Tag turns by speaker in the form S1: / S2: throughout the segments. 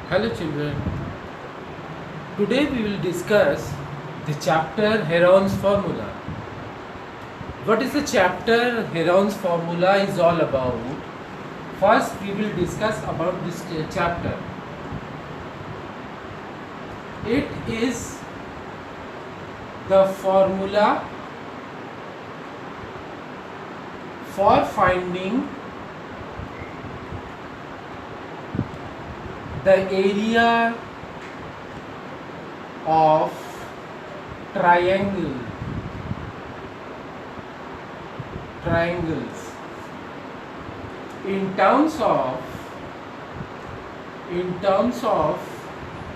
S1: Hello children, today we will discuss the chapter Heron's formula. What is the chapter Heron's formula is all about? First we will discuss about this chapter. It is the formula for finding the area of triangles in terms of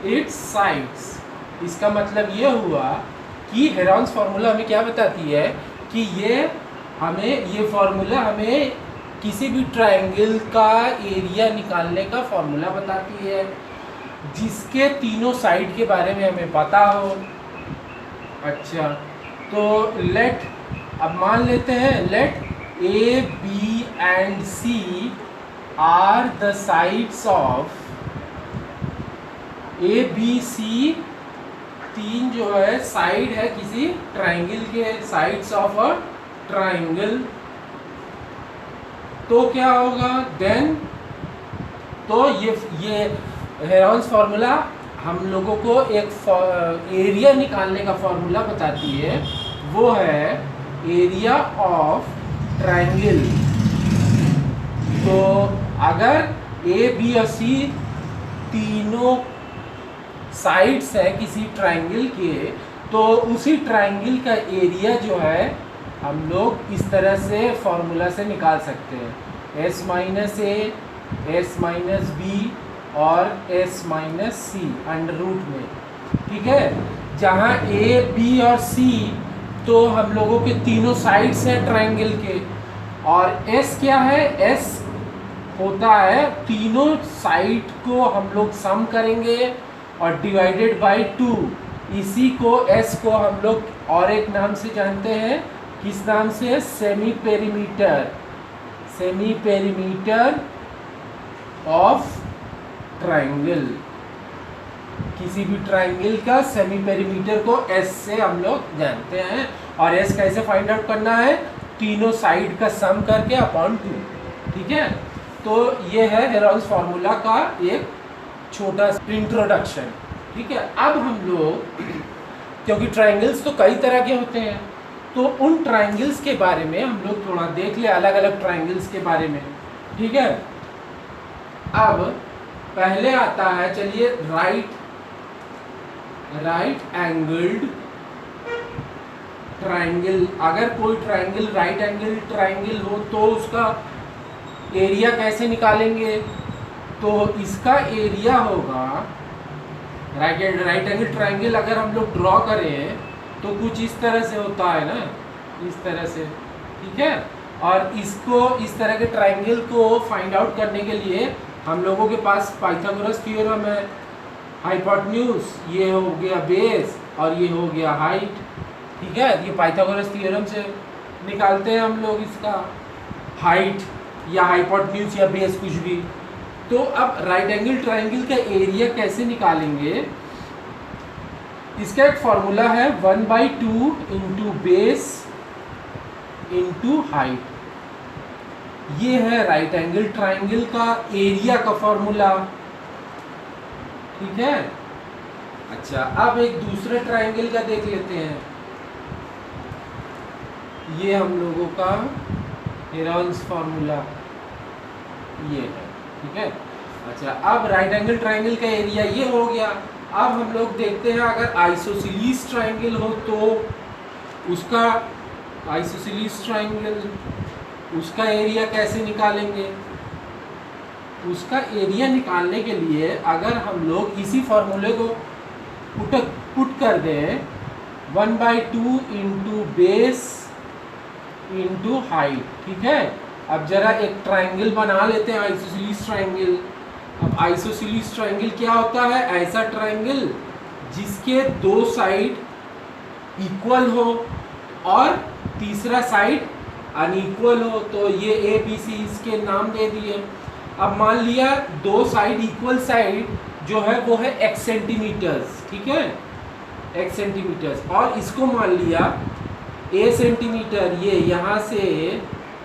S1: its sides. इसका मतलब ये हुआ कि Heron's formula हमें क्या बताती है कि ये फार्मूला हमें किसी भी ट्रायंगल का एरिया निकालने का फार्मूला बताती है जिसके तीनों साइड के बारे में हमें पता हो। अच्छा, तो अब मान लेते हैं let A B and C are the sides of A B C, तीन जो है साइड है किसी ट्रायंगल के, साइड्स ऑफ अ ट्रायंगल। तो क्या होगा देन, तो ये हेरॉन्स फार्मूला हम लोगों को एक एरिया निकालने का फार्मूला बताती है, वो है एरिया ऑफ ट्रायंगल। तो अगर ए बी और सी तीनों साइड्स है किसी ट्रायंगल के, तो उसी ट्रायंगल का एरिया जो है हम लोग इस तरह से फार्मूला से निकाल सकते हैं, S minus A, S minus B और एस माइनस सी अंडर रूट में। ठीक है, जहाँ ए बी और सी तो हम लोगों के तीनों साइड्स हैं ट्रायंगल के, और एस क्या है, एस होता है तीनों साइड को हम लोग सम करेंगे और डिवाइडेड बाय 2। इसी को एस को हम लोग और एक नाम से जानते हैं, किस नाम से, सेमी पेरीमीटर ऑफ ट्रायंगल। किसी भी ट्रायंगल का सेमी पेरीमीटर को एस से हम लोग जानते हैं, और एस कैसे फाइंड आउट करना है, तीनों साइड का सम करके अपॉन 2। ठीक है, तो ये है हेरॉन्स फार्मूला का एक छोटा इंट्रोडक्शन। ठीक है, अब हम लोग क्योंकि ट्रायंगल्स तो कई तरह के होते हैं, तो उन ट्रायंगल्स के बारे में हम लोग थोड़ा देख ले, अलग अलग ट्रायंगल्स के बारे में। ठीक है, अब पहले आता है, चलिए राइट एंगल्ड ट्रायंगल। अगर कोई ट्रायंगल राइट एंगल ट्रायंगल हो तो उसका एरिया कैसे निकालेंगे, तो इसका एरिया होगा, राइट एंगल ट्रायंगल अगर हम लोग ड्रॉ करें तो कुछ इस तरह से होता है ना, इस तरह से। ठीक है, और इसको, इस तरह के ट्रायंगल को फाइंड आउट करने के लिए हम लोगों के पास पाइथागोरस थ्योरम है। हाइपोटेन्यूज ये हो गया बेस और ये हो गया हाइट। ठीक है, ये पाइथागोरस थ्योरम से निकालते हैं हम लोग इसका हाइट या हाइपोटेन्यूज या बेस, कुछ भी। तो अब राइट एंगल ट्रायंगल का एरिया कैसे निकालेंगे, इसका एक फॉर्मूला है 1/2 इंटू बेस इंटू हाइट। ये है राइट एंगल ट्रायंगल का एरिया का फॉर्मूला। ठीक है, अच्छा, अब एक दूसरे ट्रायंगल का देख लेते हैं। ये हम लोगों का हेरॉन्स फार्मूला ये है। ठीक है, अच्छा, अब राइट एंगल ट्रायंगल का एरिया ये हो गया। अब हम लोग देखते हैं अगर आइसोसेलेस ट्रायंगल हो तो उसका, आइसोसेलेस ट्रायंगल, उसका एरिया कैसे निकालेंगे। उसका एरिया निकालने के लिए अगर हम लोग इसी फॉर्मूले को पुट कर दें, 1/2 इंटू बेस इंटू हाइट। ठीक है, अब जरा एक ट्रायंगल बना लेते हैं, आइसोसेलेस ट्रायंगल। अब आइसोसेलेस ट्रायंगल क्या होता है, ऐसा ट्रायंगल जिसके दो साइड इक्वल हो और तीसरा साइड अनइक्वल हो। तो ये ए बी सी इसके नाम दे दिए। अब मान लिया दो साइड इक्वल साइड जो है वो है x सेंटीमीटर्स, ठीक है, x सेंटीमीटर्स। और इसको मान लिया a सेंटीमीटर, ये यहाँ से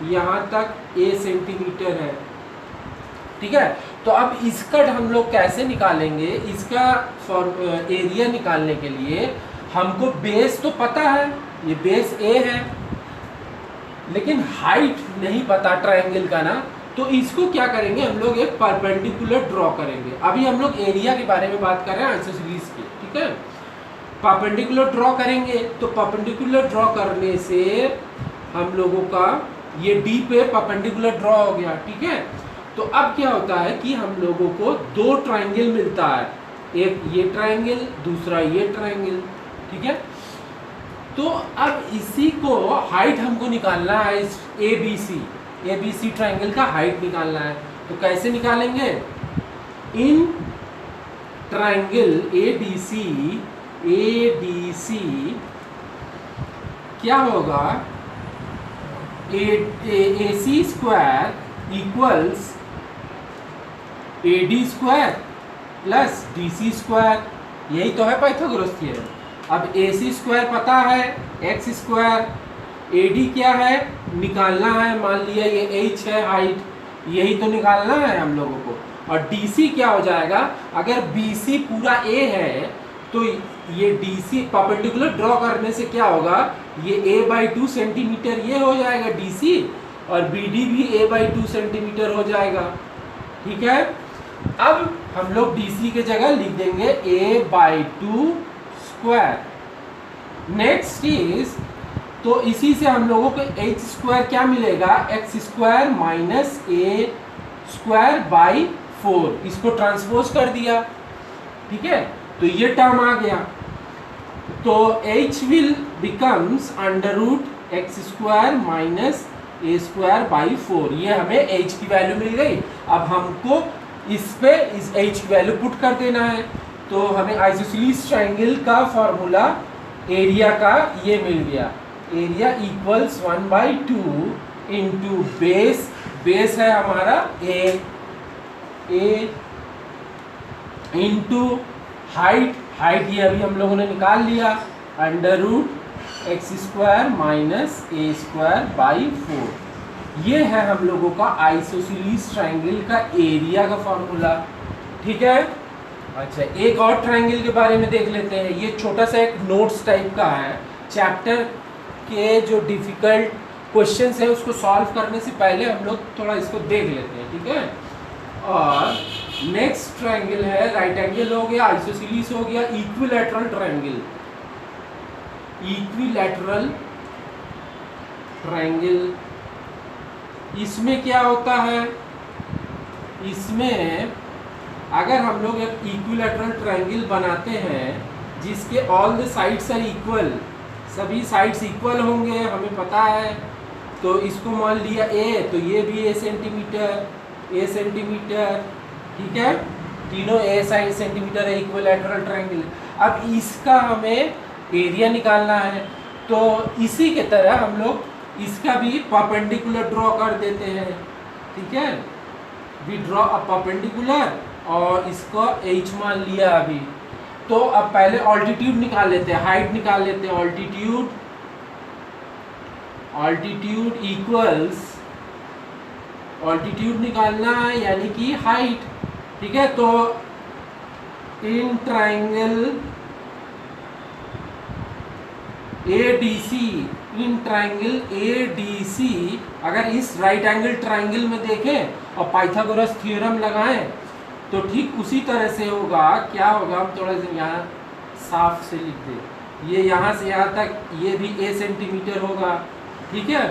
S1: यहाँ तक a सेंटीमीटर है, ठीक है। तो अब इसका हम लोग कैसे निकालेंगे, इसका एरिया निकालने के लिए हमको बेस तो पता है, ये बेस a है, लेकिन हाइट नहीं पता ट्रायंगल का ना, तो इसको क्या करेंगे हम लोग, एक परपेंडिकुलर ड्रॉ करेंगे। अभी हम लोग एरिया के बारे में बात कर रहे हैं आइसोसेलेस की, ठीक है। परपेंडिकुलर ड्रॉ करेंगे, तो परपेंडिकुलर ड्रॉ करने से हम लोगों का ये डी पे परपेंडिकुलर ड्रॉ हो गया, ठीक है। तो अब क्या होता है कि हम लोगों को दो ट्रायंगल मिलता है, एक ये ट्रायंगल, दूसरा ये ट्रायंगल, ठीक है। तो अब इसी को हाइट हमको निकालना है, इस ए बी सी ट्रायंगल का हाइट निकालना है। तो कैसे निकालेंगे, in triangle A D C क्या होगा, A C square equals A D square plus D C square, यही तो है पाइथागोरस थ्योरम। अब ए सी स्क्वायर पता है, एक्स स्क्वायर, ए डी क्या है निकालना है, मान लिया ये एच है हाइट, यही तो निकालना है हम लोगों को। और डी सी क्या हो जाएगा, अगर बी सी पूरा ए है तो ये डी सी परपेंडिकुलर ड्रॉ करने से क्या होगा, ये a/2 सेंटीमीटर ये हो जाएगा डी सी, और बी डी भी a/2 सेंटीमीटर हो जाएगा, ठीक है। अब हम लोग डी सी के जगह लिख देंगे a/2 स्क्वायर। नेक्स्ट इज, तो इसी से हम लोगों को एच स्क्वायर क्या मिलेगा, x square minus A square by 4, इसको ट्रांसपोज कर दिया, ठीक है। तो ये टर्म आ गया, तो h will becomes under root x square minus A square by 4, ये हमें h की वैल्यू मिल गई। अब हमको इस पे इस h की वैल्यू पुट कर देना है, तो हमें आइसोसेलेस ट्रायंगल का फॉर्मूला एरिया का ये मिल गया, area equals 1/2 into base, base है हमारा a इंटू हाइट, हाइट ये अभी हम लोगों ने निकाल लिया, under root x square minus A square by 4, ये है हम लोगों का आइसोसेलेस ट्रायंगल का एरिया का फॉर्मूला, ठीक है। अच्छा, एक और ट्रायंगल के बारे में देख लेते हैं, ये छोटा सा एक नोट्स टाइप का है, चैप्टर के जो डिफिकल्ट क्वेश्चंस है उसको सॉल्व करने से पहले हम लोग थोड़ा इसको देख लेते हैं, ठीक है। और नेक्स्ट ट्रायंगल है, राइट एंगल हो गया, आइसोसेलेस हो गया, इक्विलैटरल ट्रायंगल, इक्विलैटरल ट्रायंगल। इसमें क्या होता है, इसमें अगर हम लोग एक इक्विलैटरल ट्रायंगल बनाते हैं जिसके all the sides are equal, सभी साइड्स इक्वल होंगे हमें पता है, तो इसको मान लिया ए, तो ये भी ए सेंटीमीटर, ठीक है, तीनों ए साइड सेंटीमीटर है, इक्विलैटरल ट्रायंगल। अब इसका हमें एरिया निकालना है, तो इसी के तरह हम लोग इसका भी परपेंडिकुलर ड्रॉ कर देते हैं, ठीक है। वी ड्रॉ अ परपेंडिकुलर और इसको h मान लिया अभी। तो अब पहले ऑल्टीट्यूड निकाल लेते हैं, हाइट निकाल लेते हैं, ऑल्टीट्यूड इक्वल्स, ऑल्टीट्यूड निकालना है यानी कि हाइट, ठीक है। तो in triangle ADC, in triangle ADC अगर इस राइट एंगल ट्रायंगल में देखें और पाइथागोरस थ्योरम लगाएं तो ठीक उसी तरह से होगा। क्या होगा, हम थोड़ा सा यहाँ साफ से लिख दें, ये यहाँ से यहाँ तक ये भी a सेंटीमीटर होगा, ठीक है।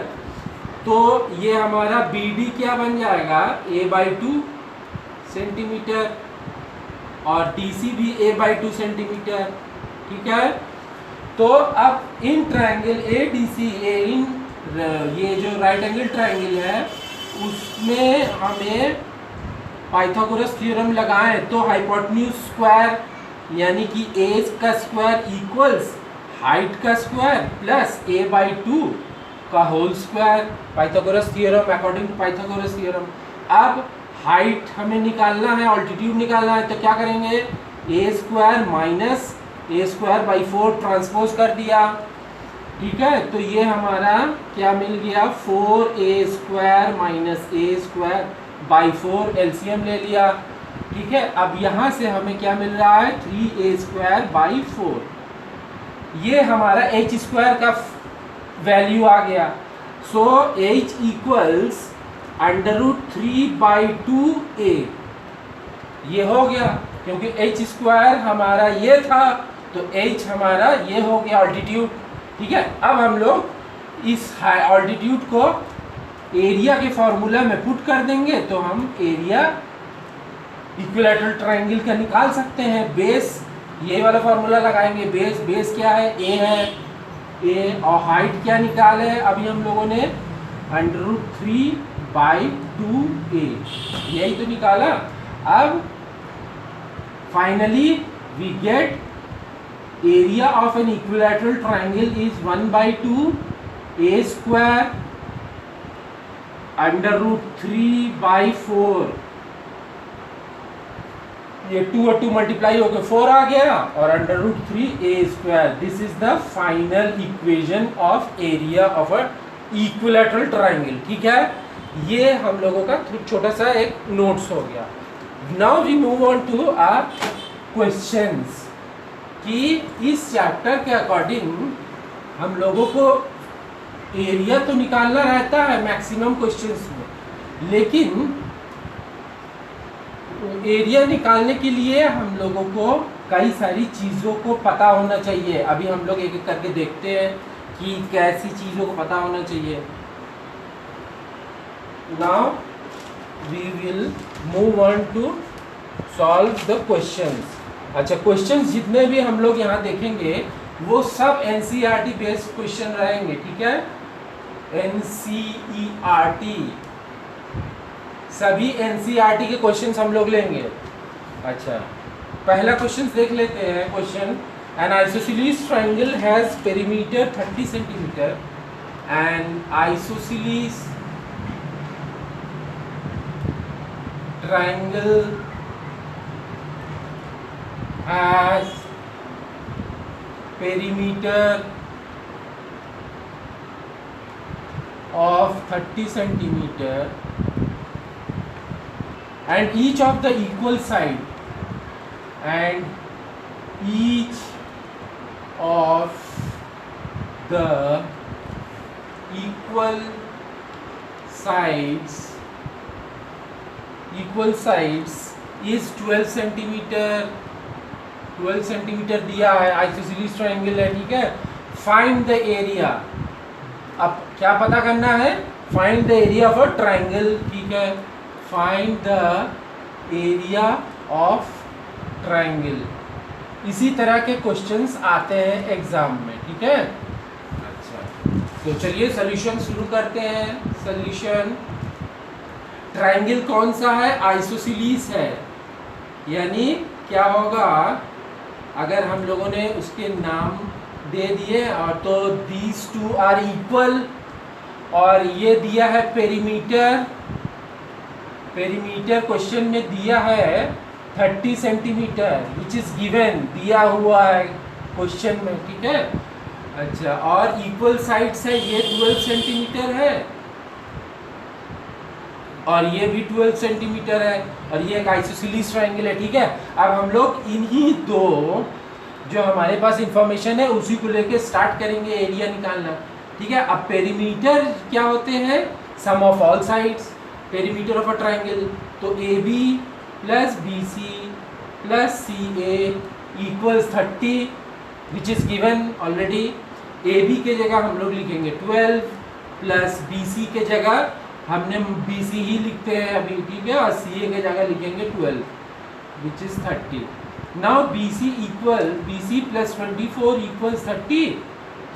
S1: तो ये हमारा BD क्या बन जाएगा, a/2 सेंटीमीटर, और DC भी a/2 सेंटीमीटर, ठीक है। तो अब इन ट्रायंगल ADC, ये जो राइट एंगल ट्रायंगल है उसमें हमें पाइथागोरस थ्योरम लगाएं तो हाइपोटेन्यूज स्क्वायर यानी कि a का स्क्वायर इक्वल्स हाइट का स्क्वायर प्लस a/2 का whole square, Pythagoras theorem according to Pythagoras theorem. अब हाइट हमें निकालना है, ऑल्टीट्यूड निकालना है, तो क्या करेंगे, A square minus A square by 4 transpose कर दिया, ठीक है। तो ये हमारा क्या मिल गया, 4a square minus A square by 4, LCM ले लिया, ठीक है। अब यहाँ से हमें क्या मिल रहा है, 3a स्क्वायर बाई 4, ये हमारा h स्क्वायर का वैल्यू आ गया। सो h इक्वल्स √3/2a, ये हो गया, क्योंकि h स्क्वायर हमारा ये था तो h हमारा ये हो गया ऑल्टीट्यूड, ठीक है। अब हम लोग इस ऑल्टीट्यूड को एरिया के फॉर्मूला में पुट कर देंगे तो हम एरिया इक्विलैटरल ट्रायंगल का निकाल सकते हैं। बेस ये वाला फॉर्मूला लगाएंगे, बेस क्या है, a है, a और हाइट क्या निकाले है अभी हम लोगों ने, √3/2a, यही तो निकाला। अब finally we get area of an equilateral triangle is 1/2 a square √3/4, ये 2 और 2 मल्टीप्लाई होकर 4 आ गया और √3a square. This is the final equation of area of a equilateral triangle, ठीक है। ये हम लोगों का छोटा सा एक नोट्स हो गया। Now we move on to our questions, कि इस चैप्टर के अकॉर्डिंग हम लोगों को एरिया तो निकालना रहता है मैक्सिमम क्वेश्चंस में, लेकिन एरिया निकालने के लिए हम लोगों को कई सारी चीज़ों को पता होना चाहिए। अभी हम लोग एक एक करके देखते हैं कि कैसी चीज़ों को पता होना चाहिए। Now we will move on to solve the questions. अच्छा, क्वेश्चंस जितने भी हम लोग यहाँ देखेंगे वो सब एनसीईआरटी बेस्ड क्वेश्चन रहेंगे, ठीक है। एनसीईआरटी, सभी एनसीईआरटी के क्वेश्चंस हम लोग लेंगे। अच्छा, पहला क्वेश्चन देख लेते हैं। Question, N isosceles triangle has perimeter 30 centimetre and isosceles triangle has perimeter of 30 centimeter and each of the equal side and each of the equal sides is 12 centimeter, 12 centimetre दिया है, आइसोसेलेस ट्रायंगल है, ठीक है। Find the area, अब क्या पता करना है, find the area of a triangle, ठीक है। Find the area of triangle, इसी तरह के क्वेश्चंस आते हैं एग्जाम में, ठीक है। अच्छा, तो चलिए सॉल्यूशन शुरू करते हैं। सॉल्यूशन, ट्रायंगल कौन सा है, आइसोसेलेस है, यानी क्या होगा, अगर हम लोगों ने उसके नाम दे दिए और तो these two आर इक्वल, और ये दिया है पेरीमीटर, पेरीमीटर क्वेश्चन में दिया है 30 सेंटीमीटर विच इज गिवन, दिया हुआ है क्वेश्चन में, ठीक है। अच्छा, और इक्वल साइड्स है, ये 12 सेंटीमीटर है और ये भी 12 सेंटीमीटर है और ये एक आइसोसेलेस ट्रायंगल है, ठीक है। अब हम लोग इन्हीं दो जो हमारे पास इंफॉर्मेशन है उसी को लेके स्टार्ट करेंगे एरिया निकालना, ठीक है। अब पेरीमीटर क्या होते हैं, sum of all sides, perimeter of a triangle, तो AB plus BC plus CA equals 30 which is given already. AB के जगह हम लोग लिखेंगे 12 प्लस BC के जगह हमने BC ही लिखते हैं अभी, ठीक है, और CA के जगह लिखेंगे 12 which is 30। Now BC plus 24 equals 30,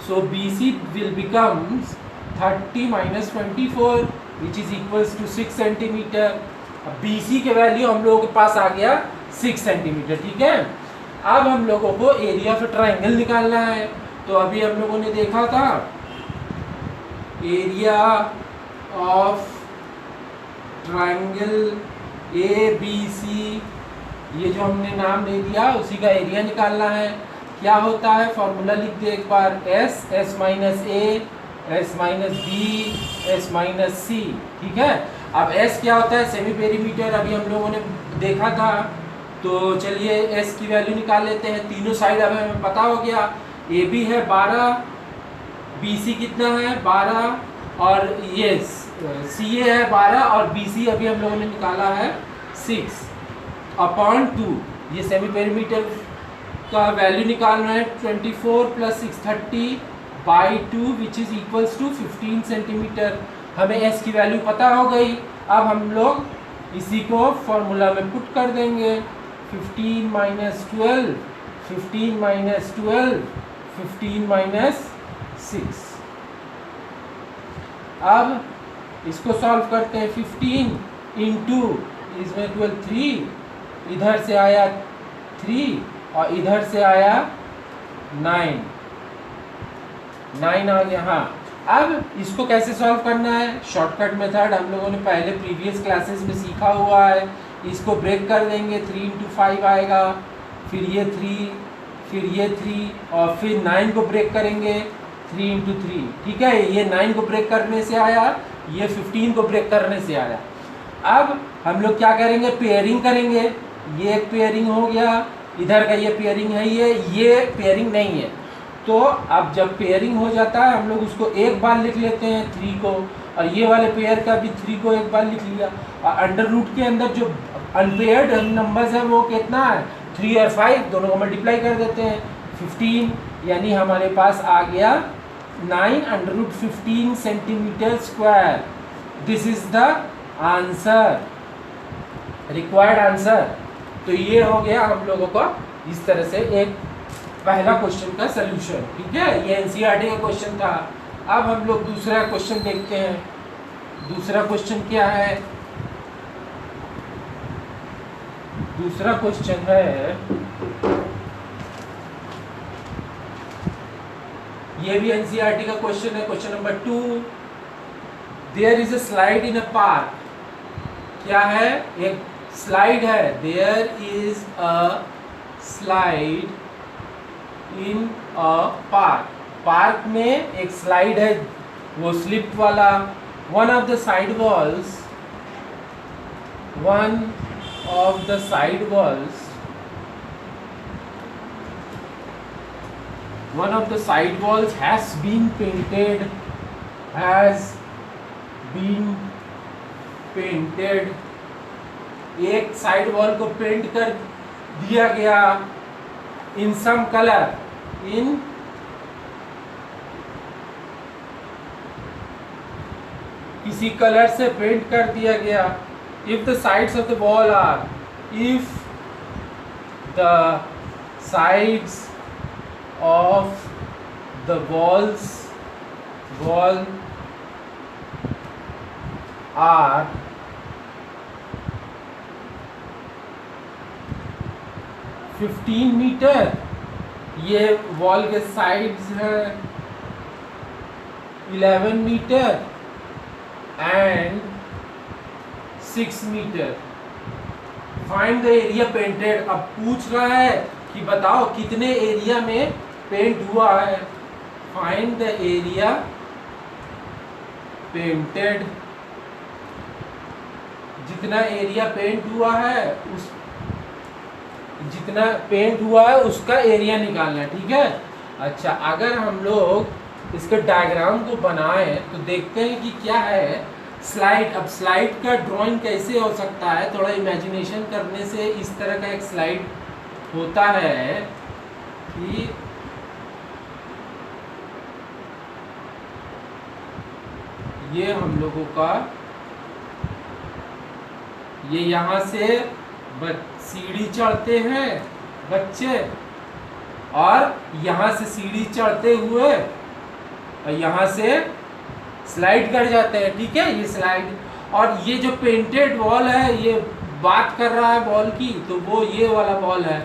S1: so BC will becomes 30 minus 24 which is equals to 6 centimeter। अब BC के वैल्यू हम लोगों के पास आ गया 6 सेंटीमीटर, ठीक है। अब हम लोगों को एरिया ऑफ ट्रायंगल निकालना है, तो अभी हम लोगों ने देखा था area of triangle A B C, ये जो हमने नाम दे दिया उसी का एरिया निकालना है। क्या होता है फॉर्मूला लिख दे एक बार, S, S minus A, S minus B, S minus C. ठीक है, अब एस क्या होता है, सेमी पेरीमीटर, अभी हम लोगों ने देखा था। तो चलिए एस की वैल्यू निकाल लेते हैं। तीनों साइड अब हमें पता हो गया, ए बी है 12, बी सी कितना है 12, और ये सी ए है 12, और बी सी अभी हम लोगों ने निकाला है 6/2। ये सेमी पेरीमीटर का वैल्यू निकालना है 24 + 630/2 which is equals to 15 centimetre. हमें एस की वैल्यू पता हो गई। अब हम लोग इसी को फॉर्मूला में पुट कर देंगे। 15 - 12, 15 - 12, 15 - 6। अब इसको सॉल्व करते हैं। 15 इंटू इसमें 12 3, इधर से आया 3 और इधर से आया 9 आ गया। हाँ, अब इसको कैसे सॉल्व करना है, शॉर्टकट मेथड हम लोगों ने पहले प्रीवियस क्लासेस में सीखा हुआ है। इसको ब्रेक कर देंगे, 3 × 5 आएगा, फिर ये 3, फिर ये 3, और फिर 9 को ब्रेक करेंगे 3 × 3। ठीक है, ये 9 को ब्रेक करने से आया, ये 15 को ब्रेक करने से आया। अब हम लोग क्या करेंगे, पेयरिंग करेंगे। ये एक पेयरिंग हो गया, इधर का ये पेयरिंग है, ये पेयरिंग नहीं है। तो अब जब पेयरिंग हो जाता है हम लोग उसको एक बार लिख लेते हैं 3 को, और ये वाले पेयर का भी 3 को एक बार लिख लिया। और अंडर रूट के अंदर जो अनपेयर्ड नंबर्स है वो कितना है, 3 और 5 दोनों को मल्टीप्लाई कर देते हैं 15, यानी हमारे पास आ गया 9√15 centimetre square. This is the answer, required answer. तो ये हो गया हम लोगों का इस तरह से एक पहला क्वेश्चन का सलूशन। ठीक है, ये एनसीईआरटी का क्वेश्चन था। अब हम लोग दूसरा क्वेश्चन देखते हैं। दूसरा क्वेश्चन क्या है, दूसरा क्वेश्चन है, ये भी एनसीईआरटी का क्वेश्चन है, question number 2। There is a slide in a park. क्या है, एक स्लाइड है। There is a slide in a park. Park में एक स्लाइड है, वो स्लिप वाला। One of the side walls has been painted। एक साइड वॉल को पेंट कर दिया गया इन सम कलर, इन किसी कलर से पेंट कर दिया गया। If the sides of the wall are, if the sides of the wall are 15 metre, ये वॉल के साइड्स हैं 11 metre and 6 metre. Find the area painted. अब पूछ रहा है कि बताओ कितने एरिया में पेंट हुआ है। Find the area painted. जितना एरिया पेंट हुआ है जितना पेंट हुआ है उसका एरिया निकालना है। ठीक है, अच्छा, अगर हम लोग इसके डायग्राम को बनाएं तो देखते हैं कि क्या है स्लाइड। अब स्लाइड का ड्राइंग कैसे हो सकता है, थोड़ा इमेजिनेशन करने से इस तरह का एक स्लाइड होता है कि ये हम लोगों का, ये यहाँ से सीढ़ी चढ़ते हैं बच्चे, और यहाँ से सीढ़ी चढ़ते हुए और यहाँ से स्लाइड कर जाते हैं। ठीक है, ये स्लाइड, और ये जो पेंटेड वॉल है, ये बात कर रहा है वॉल की, तो वो ये वाला वॉल है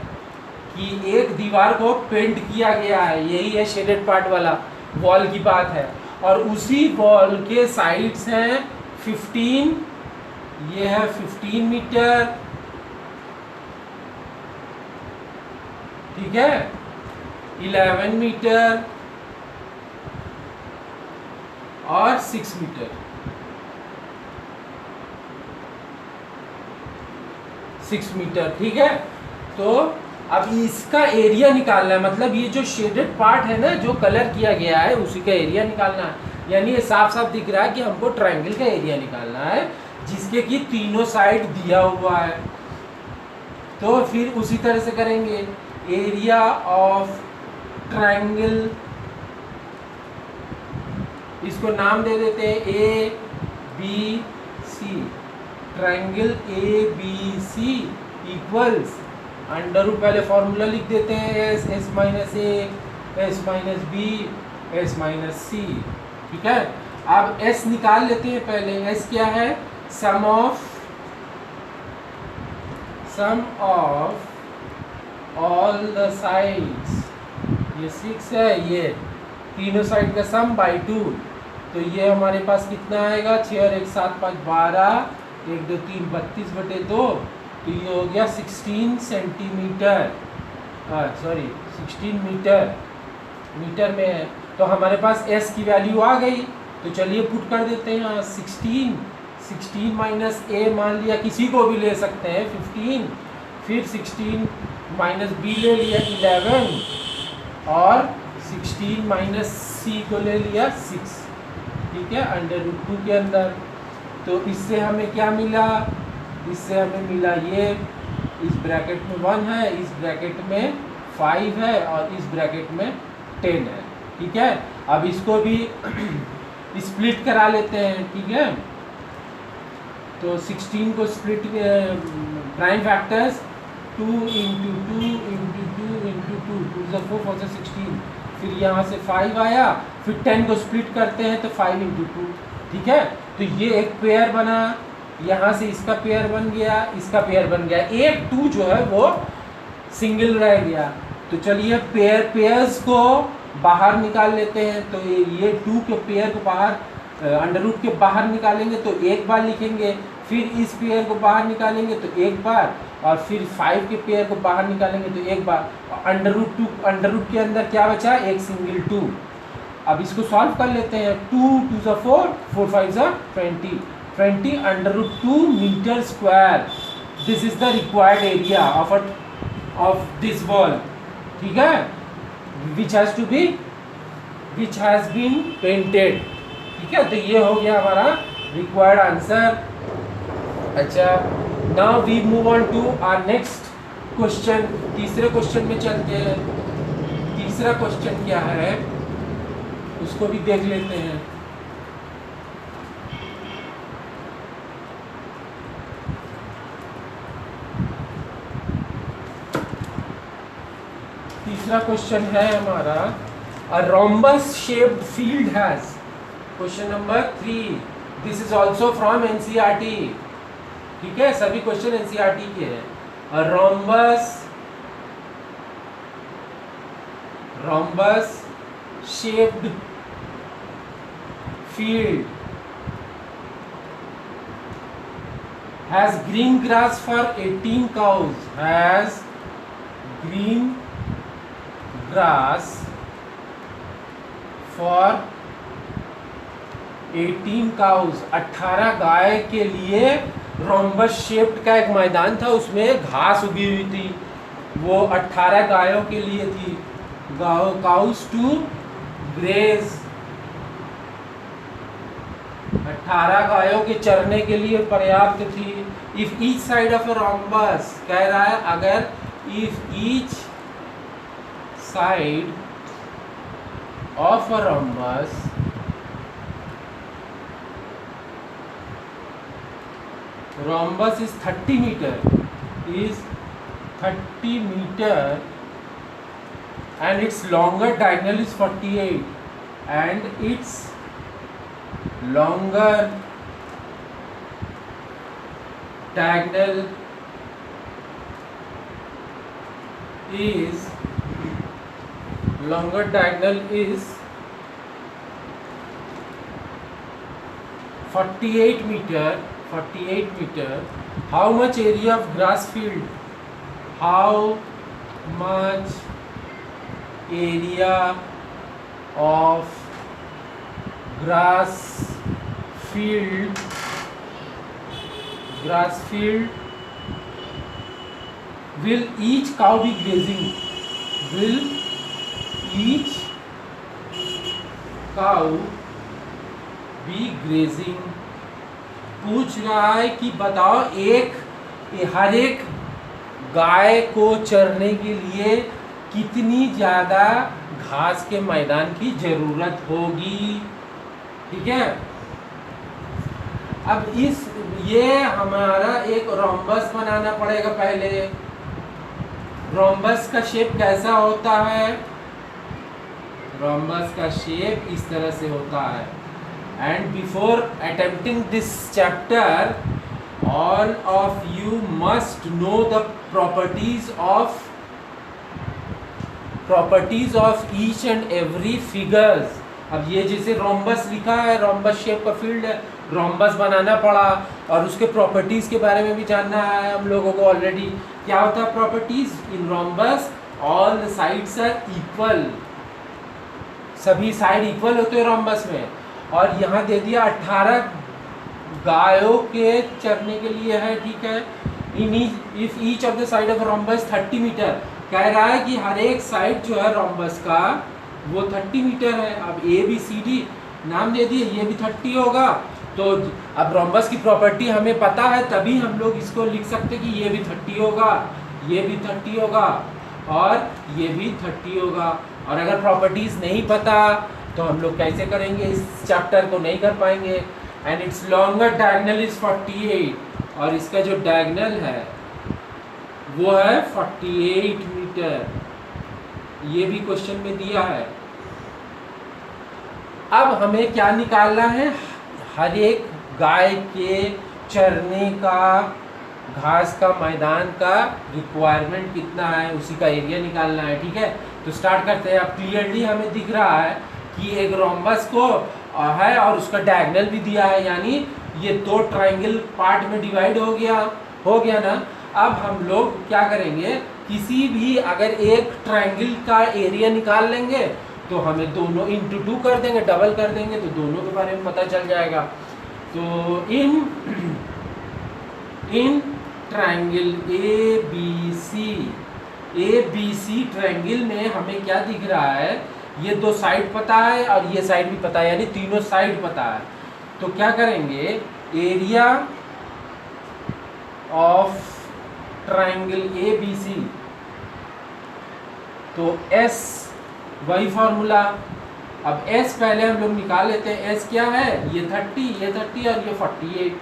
S1: कि एक दीवार को पेंट किया गया है, यही है शेडेड पार्ट वाला वॉल की बात है। और उसी वॉल के साइड्स हैं 15 ये है 15 मीटर, ठीक है, 11 मीटर और 6 मीटर। 6 मीटर, ठीक है। तो अब इसका एरिया निकालना है, मतलब ये जो शेडेड पार्ट है ना, जो कलर किया गया है, उसी का एरिया निकालना है। यानी ये साफ साफ दिख रहा है कि हमको ट्रायंगल का एरिया निकालना है, जिसके कि तीनों साइड दिया हुआ है। तो फिर उसी तरह से करेंगे, एरिया ऑफ ट्रायंगल, इसको नाम दे देते हैं A B C. Triangle A B C equals under root, पहले फॉर्मूला लिख देते हैं, S S minus A, S minus B, S minus C, ठीक है। अब एस निकाल लेते हैं पहले। एस क्या है? सम ऑफ ऑल द साइड्स, ये 6 है, ये तीनों साइड का सम बाई 2। तो ये हमारे पास कितना आएगा? 6 और 1 7 5 12, 1 2 3 32/2। तो ये हो गया 16 सेंटीमीटर, सॉरी 16 मीटर, मीटर में है। तो हमारे पास एस की वैल्यू आ गई। तो चलिए पुट कर देते हैं यहाँ 16 माइनस ए मान लिया, किसी को भी ले सकते हैं 15, फिर 16 माइनस बी ले लिया 11 और 16 माइनस सी को ले लिया 6, ठीक है, अंडर रूट 2 के अंदर। तो इससे हमें क्या मिला? इससे हमें मिला ये, इस ब्रैकेट में 1 है, इस ब्रैकेट में 5 है और इस ब्रैकेट में 10 है, ठीक है। अब इसको भी स्प्लिट करा लेते हैं, ठीक है। तो 16 को split, prime factors 2 into 2 into 2 into 2, 2 × 4 4 16, फिर यहाँ से 5 आया, फिर 10 को स्प्लिट करते हैं तो 5 इंटू 2, ठीक है। तो ये एक पेयर बना, यहाँ से इसका पेयर बन गया, इसका पेयर बन गया, एक 2 जो है वो सिंगल रह गया। तो चलिए पेयर्स को बाहर निकाल लेते हैं। तो ये 2 के पेयर को बाहर, अंडर रूट के बाहर निकालेंगे तो एक बार लिखेंगे, फिर इस पेयर को बाहर निकालेंगे तो एक बार, और फिर 5 के पेयर को बाहर निकालेंगे तो एक बार। अंडर रूट के अंदर क्या बचा? एक सिंगल 2। अब इसको सॉल्व कर लेते हैं। 2 2 4, 4 5 20 under root 2 metre square. This is the required area of this wall, ठीक है, विच हैज बीन पेंटेड, ठीक है। तो ये हो गया हमारा रिक्वायर्ड आंसर। अच्छा, now we move on to our next question. तीसरे क्वेश्चन में चलते हैं। तीसरा क्वेश्चन क्या है उसको भी देख लेते हैं। तीसरा क्वेश्चन है हमारा, a rhombus shaped field has, question number 3, this is also from NCERT, ठीक है, सभी क्वेश्चन एनसीईआरटी के हैं। A rhombus shaped field has green grass for 18 cows, has green grass for 18 cows, 18 गाय के लिए रोम्बस शेप्ड का एक मैदान था, उसमें घास उगी हुई थी, वो 18 गायों के लिए थी, काउस टू ग्रेज, 18 गायों के चरने के लिए पर्याप्त थी। If each side of a rhombus, कह रहा है अगर if each side of a rhombus is 30 meter, and its longer diagonal is 48, and its longer diagonal is 48 meter, 48 meter. How much area of grass field? How much area of grass field will each cow be grazing? Will each cow be grazing? पूछ रहा है कि बताओ हर एक गाय को चरने के लिए कितनी ज़्यादा घास के मैदान की ज़रूरत होगी। ठीक है, अब ये हमारा एक रोम्बस बनाना पड़ेगा। पहले रोम्बस का शेप कैसा होता है? रोम्बस का शेप इस तरह से होता है। And before attempting this chapter, all of you must know the properties of each and every figures। अब ये जैसे रोम्बस लिखा है, रोम्बस शेप का फील्ड है, रोम्बस बनाना पड़ा और उसके प्रॉपर्टीज के बारे में भी जानना है हम लोगों को ऑलरेडी। क्या होता है properties? In rhombus all the sides are equal, सभी साइड इक्वल होते हैं रोम्बस में। और यहाँ दे दिया 18 गायों के चरने के लिए है। ठीक है, if each of the side of rhombus 30 metre, कह रहा है कि हर एक साइड जो है रोम्बस का वो 30 मीटर है। अब ABCD नाम दे दिए, ये भी 30 होगा। तो अब रोम्बस की प्रॉपर्टी हमें पता है, तभी हम लोग इसको लिख सकते कि ये भी 30 होगा, ये भी 30 होगा और ये भी 30 होगा। और अगर प्रॉपर्टीज नहीं पता तो हम लोग कैसे करेंगे? इस चैप्टर को नहीं कर पाएंगे। And it's longer diagonal is 48 और इसका जो डायगोनल है वो है 48 मीटर। ये भी क्वेश्चन में दिया है। अब हमें क्या निकालना है? हर एक गाय के चरने का घास का मैदान का रिक्वायरमेंट कितना है, उसी का एरिया निकालना है। ठीक है, तो स्टार्ट करते हैं। अब क्लियरली हमें दिख रहा है कि एक रोम्बस को है और उसका डायगोनल भी दिया है, यानी ये दो ट्रायंगल पार्ट में डिवाइड हो गया ना। अब हम लोग क्या करेंगे? किसी भी अगर एक ट्रायंगल का एरिया निकाल लेंगे तो हमें दोनों इंटू 2 कर देंगे, डबल कर देंगे, तो दोनों के बारे में पता चल जाएगा। तो इन ट्रायंगल ABC ट्रायंगल में हमें क्या दिख रहा है? ये दो साइड पता है और ये साइड भी पता है, यानी तीनों साइड पता है। तो क्या करेंगे? एरिया ऑफ ट्रायंगल ABC, तो S वही फॉर्मूला। अब S पहले हम लोग निकाल लेते हैं। S क्या है? ये 30, ये 30 और ये 48,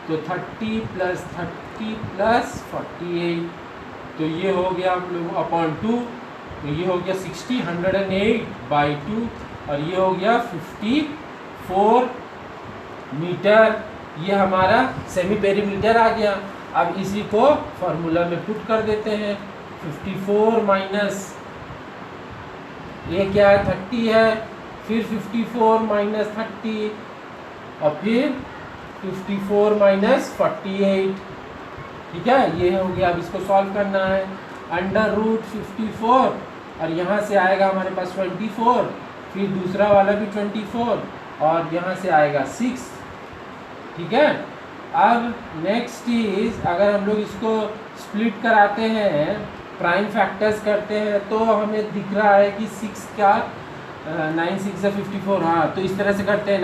S1: तो 30 + 30 + 48, तो ये हो गया हम लोग अपॉन 2, तो ये हो गया 60, 108/2 और ये हो गया 54 मीटर। ये हमारा सेमी पेरीमीटर आ गया। अब इसी को फॉर्मूला में पुट कर देते हैं। 54 माइनस ये क्या है? 30 है, फिर 54 माइनस 30 और फिर 54 माइनस 48। ठीक है, ये हो गया। अब इसको सॉल्व करना है। √54 और यहाँ से आएगा हमारे पास 24, फिर दूसरा वाला भी 24 और यहाँ से आएगा 6। ठीक है, अब नेक्स्ट इज, अगर हम लोग इसको स्प्लिट कराते हैं, प्राइम फैक्टर्स करते हैं, तो हमें दिख रहा है कि 6 का 9 6 है 54। हाँ, तो इस तरह से करते हैं।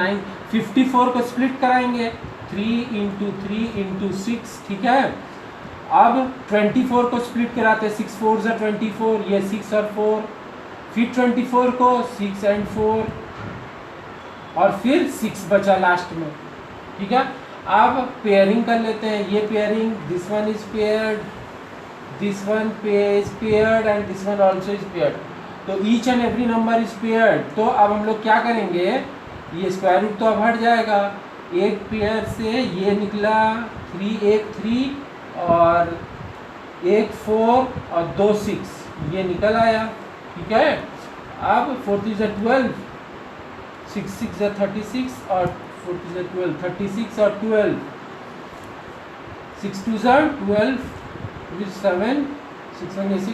S1: 54 को स्प्लिट कराएंगे 3 × 3 × 6। ठीक है, अब 24 को स्प्लिट कराते हैं, 6 4 = 24, ये 6 और 4, फिर 24 को 6 और 4 और फिर 6 बचा लास्ट में। ठीक है, अब पेयरिंग कर लेते हैं। ये pairing, this one is paired, this one is paired and this one also is paired, तो each and every number is paired. तो अब हम लोग क्या करेंगे? ये स्क्वायर रूट तो अब हट जाएगा। एक पेयर से ये निकला 3, एक 3 और एक 4 और 2 6, ये निकल आया। ठीक है, अब 4 × 12, 6 6 = 36 और 4 × 12, 36 और 12, 6 2 12 7 6 1 6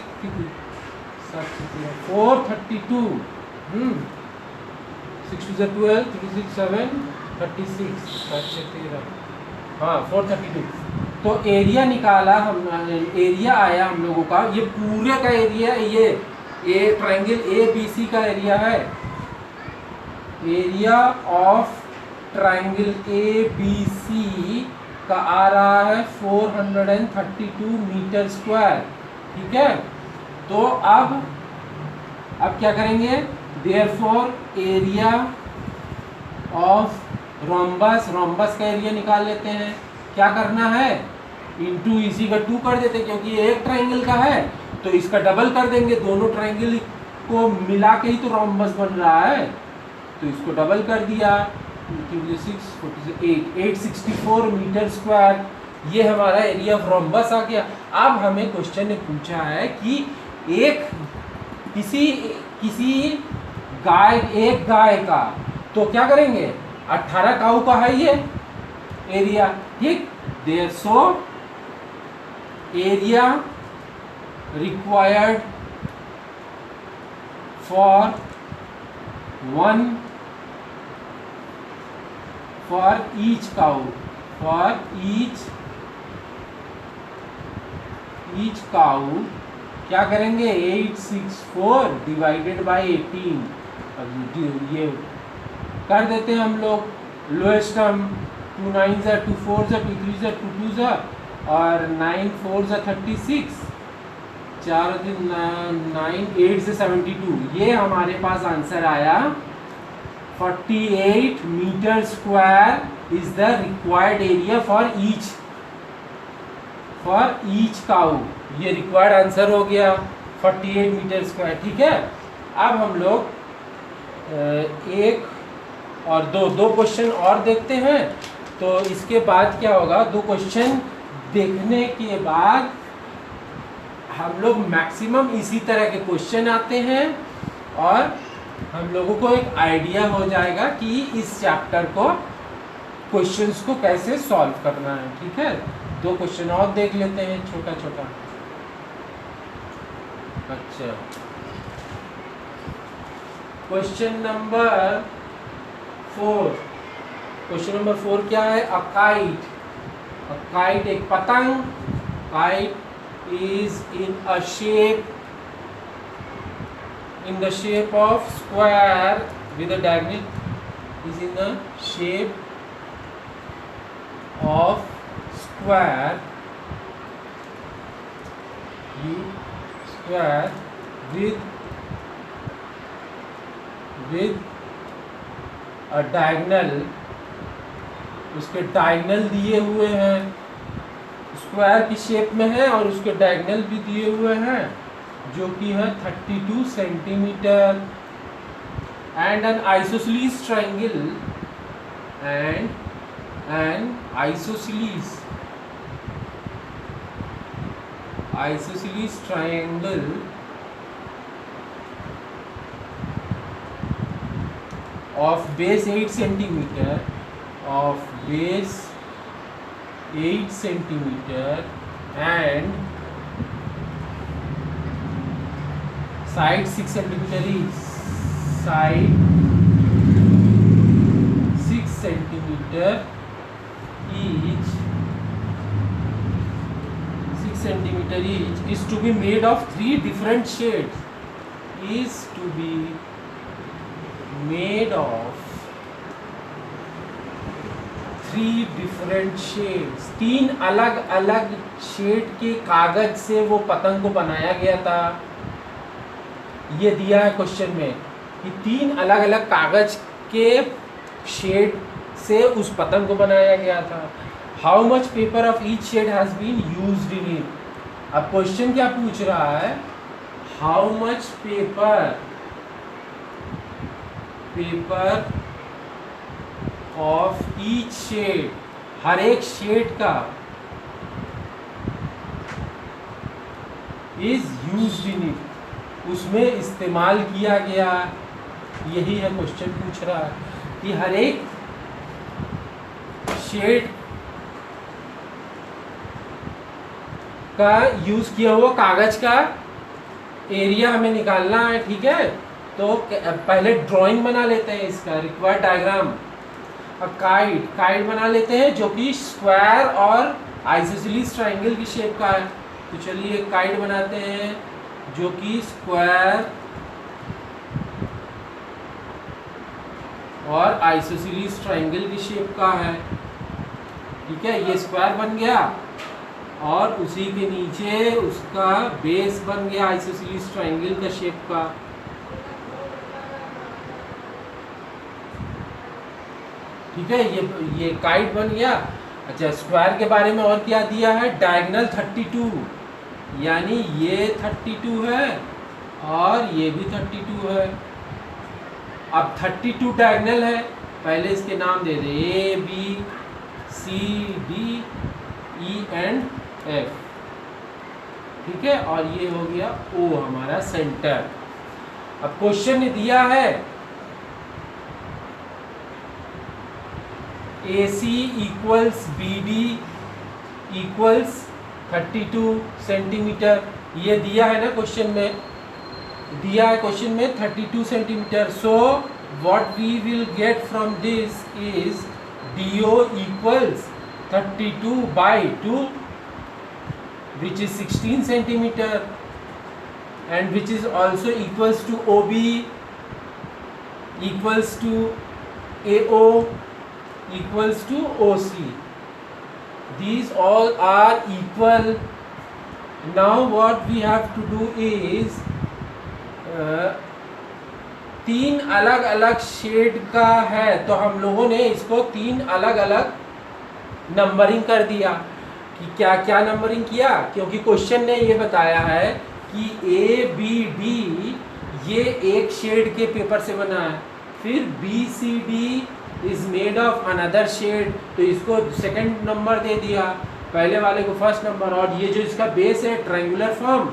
S1: 432 6 2 12 3 6 7 36 हाँ 432। तो एरिया निकाला हम, एरिया आया हम लोगों का, ये पूरे का एरिया, ये ट्रायंगल ए बी सी का एरिया है। Area of triangle A B C का आ रहा है 432 मीटर स्क्वायर। ठीक है, तो अब क्या करेंगे, देयरफॉर एरिया ऑफ रोम्बस का एरिया निकाल लेते हैं। क्या करना है, इंटू इसी का 2 कर देते हैं, क्योंकि ये एक ट्रायंगल का है तो इसका डबल कर देंगे। दोनों ट्रायंगल को मिला के ही तो रोम्बस बन रहा है, तो इसको डबल कर दिया। 864 मीटर स्क्वायर, ये हमारा एरिया ऑफ रोम्बस आ गया। अब हमें क्वेश्चन ने पूछा है कि एक एक गाय का, तो क्या करेंगे, 18 काऊ का है ये एरिया। ठीक, there so area required for each cow, each cow क्या करेंगे, 864 डिवाइडेड बाई 18। अब ये कर देते हैं हम लोग लोएस्ट टर्म, 2 9 ज़ा 2 4 ज़ा 2 3 ज़ा 2 2 ज़ा और 9 4 ज़ा 36, 4 9 8 से 72। ये हमारे पास आंसर आया 48 metre square is the required area for each cow. ये रिक्वायर्ड आंसर हो गया 48 मीटर स्क्वायर। ठीक है, अब हम लोग एक और दो क्वेश्चन और देखते हैं। तो इसके बाद क्या होगा, 2 क्वेश्चन देखने के बाद हम लोग मैक्सिमम इसी तरह के क्वेश्चन आते हैं और हम लोगों को एक आइडिया हो जाएगा कि इस चैप्टर को क्वेश्चंस को कैसे सॉल्व करना है। ठीक है, 2 क्वेश्चन और देख लेते हैं छोटा छोटा। अच्छा, क्वेश्चन नंबर 4। क्वेश्चन नंबर 4 क्या है, अ काइट एक पतंग, kite is in the shape of square with a diagonal is in the shape of square with a diagonal, उसके डायगनल दिए हुए हैं, स्क्वायर की शेप में है और उसके डायगनल भी दिए हुए हैं जो कि है 32 centimetre, and N isosceles triangle isosceles triangle of base 8 centimeter, and side 6 centimeter each, side 6 centimeter each, 6 centimeter each is to be made of 3 different shades, is to be made of 3 different shades, 3 अलग अलग shade के कागज से वो पतंग को बनाया गया था। ये दिया है क्वेश्चन में कि 3 अलग अलग कागज के शेड से उस पतंग को बनाया गया था। How much paper of each shade has been used in it. अब क्वेश्चन क्या पूछ रहा है, how much paper of each shade, हर एक शेड का इज यूज्ड इन इट, उसमें इस्तेमाल किया गया। यही है क्वेश्चन पूछ रहा है कि हर एक शेड का यूज़ किया हुआ कागज़ का एरिया हमें निकालना है, ठीक है। तो पहले ड्राइंग बना लेते हैं इसका, रिक्वायर्ड डायग्राम। अब काइट बना लेते हैं जो कि स्क्वायर और आइसोसेलेस ट्रायंगल की शेप का है। तो चलिए काइट बनाते हैं जो कि स्क्वायर और आइसोसेलेस ट्रायंगल की शेप का है, ठीक है। ये स्क्वायर बन गया और उसी के नीचे उसका बेस बन गया आइसोसेलेस ट्रायंगल का शेप का। ठीक है, ये काइट बन गया। अच्छा, स्क्वायर के बारे में और क्या दिया है, डायगोनल 32, यानी ये 32 है और ये भी 32 है। अब 32 डायगोनल है, पहले इसके नाम दे दे A B C D E and F, ठीक है। और ये हो गया ओ हमारा सेंटर। अब क्वेश्चन ने दिया है AC equals BD equals 32 centimetre, ये दिया है ना क्वेश्चन में, दिया है क्वेश्चन में 32 centimetre. So what we will get from this is DO equals 32/2 which is 16 centimeter and which is also equals to OB equals to AO equals to OC. These all are equal. Now what we have to do is तीन अलग अलग shade का है, तो हम लोगों ने इसको तीन अलग अलग नंबरिंग कर दिया। कि क्या क्या नंबरिंग किया, क्योंकि क्वेश्चन ने ये बताया है कि ABD ये एक शेड के पेपर से बना है, फिर BCD is made of another shade, तो इसको सेकंड नंबर दे दिया, पहले वाले को फर्स्ट नंबर। और ये जो इसका बेस है triangular form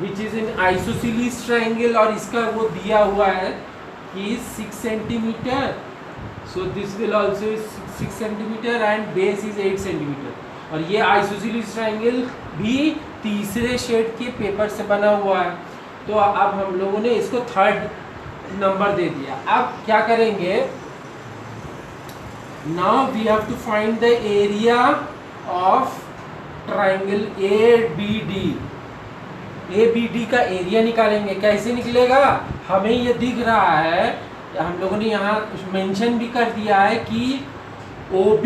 S1: which is in isosceles triangle, और इसका वो दिया हुआ है कि 6 centimetre, so this will also 6 centimetre and base is 8 centimetre. और ये आइसोसेलेस ट्रायंगल भी तीसरे शेड के पेपर से बना हुआ है, तो अब हम लोगों ने इसको थर्ड नंबर दे दिया। अब क्या करेंगे, now we have to find the area of triangle ABD। ABD का एरिया निकालेंगे, कैसे निकलेगा, हमें ये दिख रहा है, हम लोगों ने यहाँ मेंशन भी कर दिया है कि OB,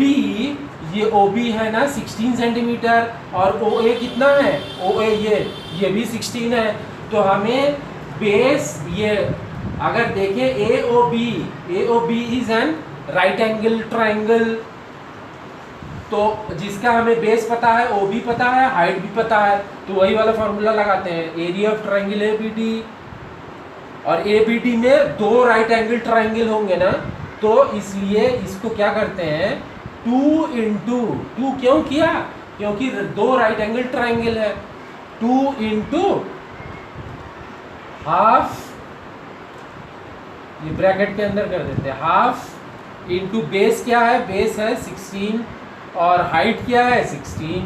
S1: ये OB है ना 16 सेंटीमीटर और OA कितना है, OA ये भी 16 है। तो हमें बेस, ये अगर देखें AOB is an right angle triangle, तो जिसका हमें बेस पता है, OB पता है, हाइट भी पता है, तो वही वाला फॉर्मूला लगाते हैं, एरिया ऑफ ट्रायंगल ABD। और ABD में दो राइट एंगल ट्रायंगल होंगे ना, तो इसलिए इसको क्या करते हैं 2 into 2 क्यों किया, क्योंकि दो राइट एंगल ट्रायंगल है, 2 into हाफ, ये ब्रैकेट के अंदर कर देते हैं, हाफ इंटू बेस क्या है, बेस है 16 और हाइट क्या है 16।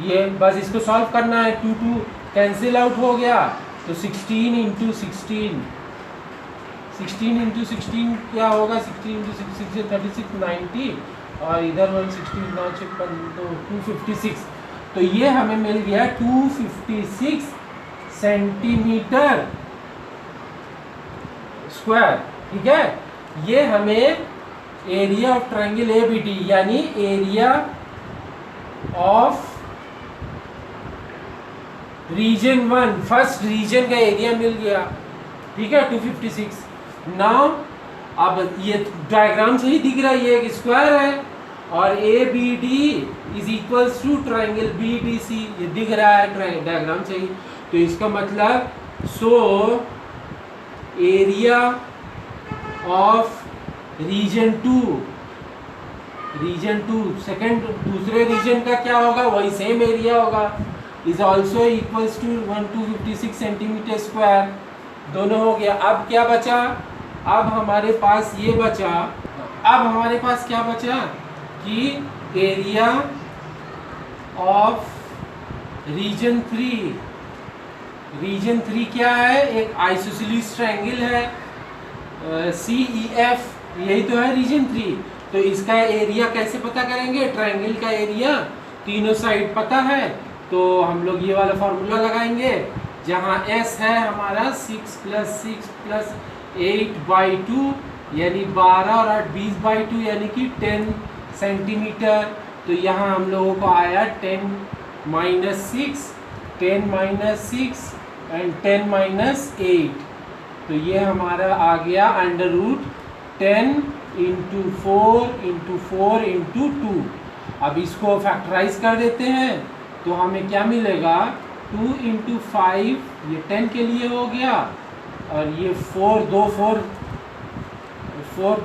S1: ये बस इसको सॉल्व करना है, 2 कैंसिल आउट हो गया, तो 16 इंटू 16 क्या होगा, 16 इंटू 6 36 90 और इधर 160 9 तो 256, तो ये हमें मिल गया 256 सेंटीमीटर स्क्वायर, ठीक है। ये हमें एरिया ऑफ ट्रायंगल ABD यानी area of region 1, first region का एरिया मिल गया, ठीक है 256। नाउ अब ये डायग्राम से ही दिख रहा है, ये एक स्क्वायर है और ABD is equals to triangle BDC, ये दिख रहा है डायग्राम से ही, तो इसका मतलब so area of region 2 second दूसरे रीजन का क्या होगा, वही सेम एरिया होगा, is also equals to 256 centimetre square, दोनों हो गया। अब क्या बचा, अब हमारे पास ये बचा, अब हमारे पास क्या बचा कि area of region three, region three क्या है? एक आइसोसेलेस ट्रायंगल है CEF, यही तो है रीजन थ्री। तो इसका एरिया कैसे पता करेंगे? ट्रायंगल का एरिया तीनों साइड पता है, तो हम लोग ये वाला फॉर्मूला लगाएंगे, जहाँ S है हमारा 6 + 6 + 8/2 यानी 12 और 8 20/2 यानी कि 10 सेंटीमीटर। तो यहाँ हम लोगों को आया 10 - 6, 10 - 6 एंड 10 - 8। तो ये हमारा आ गया √10 × 4 × 4 × 2। अब इसको फैक्टराइज कर देते हैं तो हमें क्या मिलेगा? 2 × 5, ये 10 के लिए हो गया, और ये 4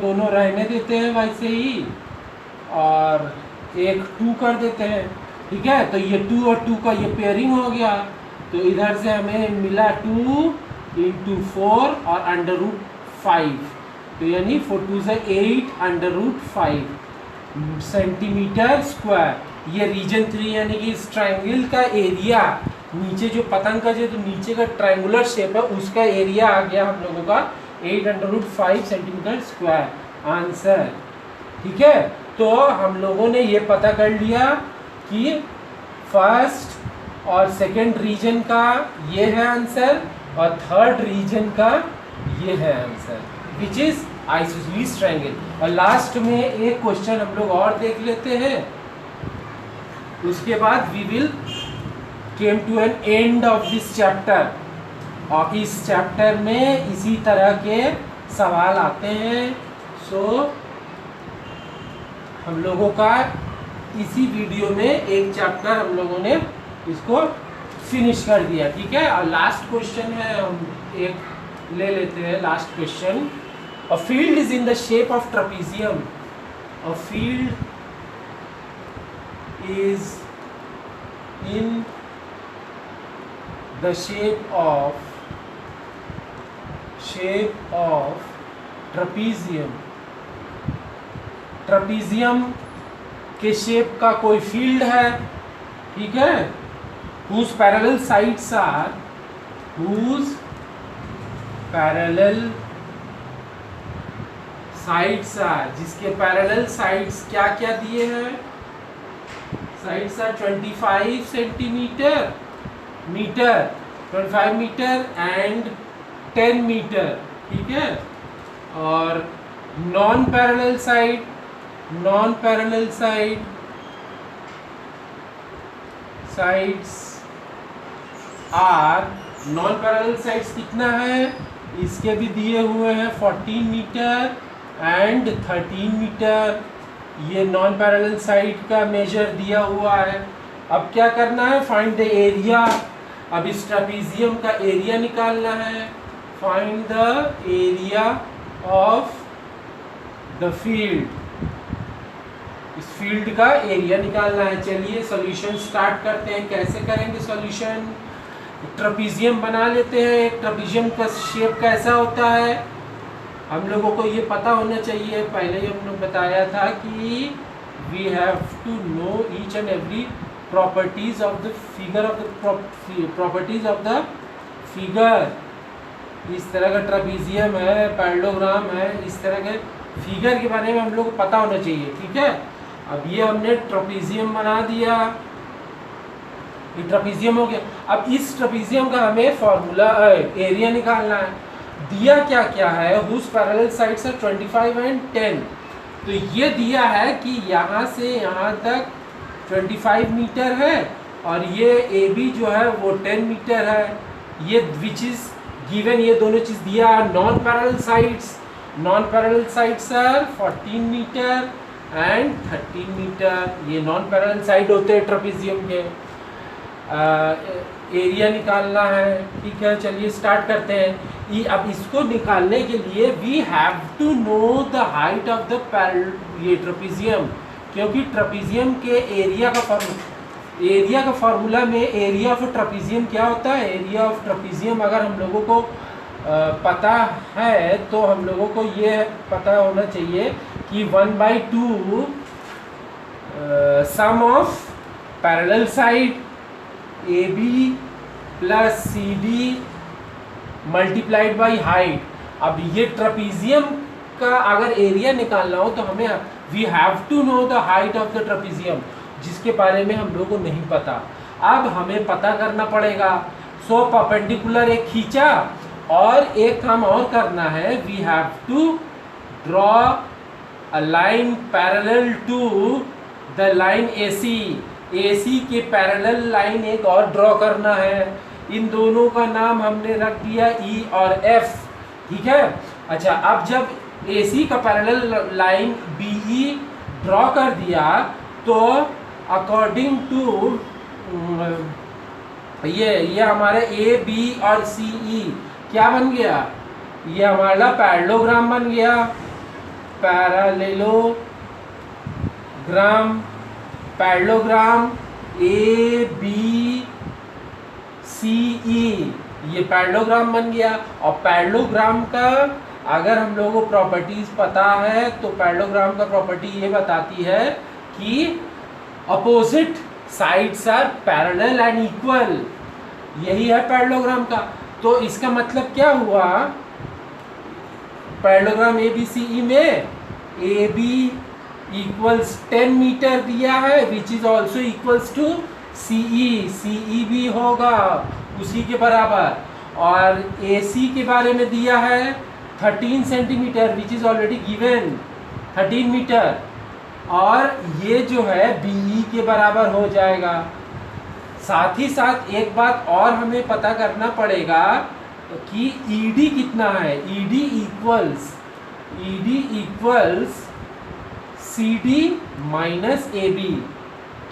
S1: दोनों रहने देते हैं वैसे ही, और एक 2 कर देते हैं, ठीक है। तो ये 2 और 2 का ये पेयरिंग हो गया, तो इधर से हमें मिला 2 × 4 और √5, तो यानी 4 2 से 8 √5 सेंटीमीटर स्क्वायर। ये रीजन 3 यानी कि इस ट्रायंगल का एरिया, नीचे जो पतंग का जो नीचे का ट्रायंगुलर शेप है उसका एरिया आ गया हम लोगों का 8 √5 सेंटीमीटर स्क्वायर आंसर, ठीक है। तो हम लोगों ने ये पता कर लिया कि फर्स्ट और सेकंड रीजन का ये है आंसर, और थर्ड रीजन का ये है answer, which is isosceles triangle. और लास्ट में एक क्वेश्चन हम लोग और देख लेते हैं, उसके बाद we will came to an end of this chapter. और इस चैप्टर में इसी तरह के सवाल आते हैं। सो हम लोगों का इसी वीडियो में एक चैप्टर हम लोगों ने इसको फिनिश कर दिया, ठीक है। और लास्ट क्वेश्चन है, हम एक ले लेते हैं last question. A field is in the shape of trapezium, a field is in the shape of trapezium. Trapezium के शेप का कोई फील्ड है, ठीक है, whose parallel sides are जिसके पैरेलल साइड्स क्या क्या दिए हैं? Sides are 25 centimetre, 25 metre and 10 metre, ठीक है। और non parallel side sides are, non parallel sides कितना है? इसके भी दिए हुए हैं 14 मीटर एंड 13 मीटर। ये नॉन पैरेलल साइड का मेजर दिया हुआ है। अब क्या करना है? Find the area. अब इस ट्रेपेजियम का एरिया निकालना है। Find the area of the field, इस फील्ड का एरिया निकालना है। चलिए सॉल्यूशन स्टार्ट करते हैं। कैसे करेंगे सॉल्यूशन? ट्रेपेजियम बना लेते हैं। एक ट्रेपेजियम का शेप कैसा होता है हम लोगों को ये पता होना चाहिए। पहले ही हम लोग बताया था कि we have to know each and every properties of the figure of the figure. इस तरह का ट्रेपेजियम है, पैरेललोग्राम है, इस तरह के फिगर के बारे में हम लोग को पता होना चाहिए, ठीक है। अब ये हमने ट्रेपेजियम बना दिया, ये ट्रेपेजियम हो गया। अब इस ट्रेपेजियम का हमें फॉर्मूला एरिया निकालना है। दिया क्या क्या है? Whose parallel sides are 25 and 10। तो ये दिया है कि यहाँ से यहाँ तक 25 मीटर है, और ये AB जो है वो 10 मीटर है। ये विच इज गिवन, ये दोनों चीज दिया। Non parallel sides are 14 metre and 13 metre. ये नॉन पैरेलल साइड होते हैं ट्रेपेजियम के। एरिया निकालना है, ठीक है। चलिए स्टार्ट करते हैं। अब इसको निकालने के लिए we have to know the height of the trapezium, क्योंकि ट्रेपेजियम के एरिया का फॉर्मूला में एरिया ऑफ ट्रेपेजियम क्या होता है? एरिया ऑफ ट्रेपेजियम अगर हम लोगों को पता है तो हम लोगों को ये पता होना चाहिए कि 1/2 sum of parallel side A B plus C D multiplied by height. अब ये ट्रपीजियम का अगर एरिया निकालना हो तो हमें we have to know the height of the trapezium, जिसके बारे में हम लोगों को नहीं पता। अब हमें पता करना पड़ेगा। सो परपेंडिकुलर एक खींचा और एक काम और करना है, we have to draw a line parallel to the line AC। AC के पैरेलल लाइन एक और ड्रॉ करना है। इन दोनों का नाम हमने रख दिया E और F, ठीक है। अच्छा, अब जब AC का पैरेलल लाइन BE ड्रॉ कर दिया तो अकॉर्डिंग टू ये हमारे AB और CE क्या बन गया, ये हमारा पैरेललोग्राम बन गया। पैरेललोग्राम ABCE, ये पैरेललोग्राम बन गया। और पैरेललोग्राम का अगर हम लोगों को प्रॉपर्टीज पता है तो पैरेललोग्राम का प्रॉपर्टी ये बताती है कि opposite sides are parallel and equal. यही है पैरेललोग्राम का। तो इसका मतलब क्या हुआ, पैरेललोग्राम ABCE में AB इक्वल्स 10 मीटर दिया है, which is also equals to CE भी होगा उसी के बराबर। और AC के बारे में दिया है 13 centimetre, which is already given 13 metre. और ये जो है BE के बराबर हो जाएगा। साथ ही साथ एक बात और हमें पता करना पड़ेगा कि ED कितना है। ED equals CD minus AB।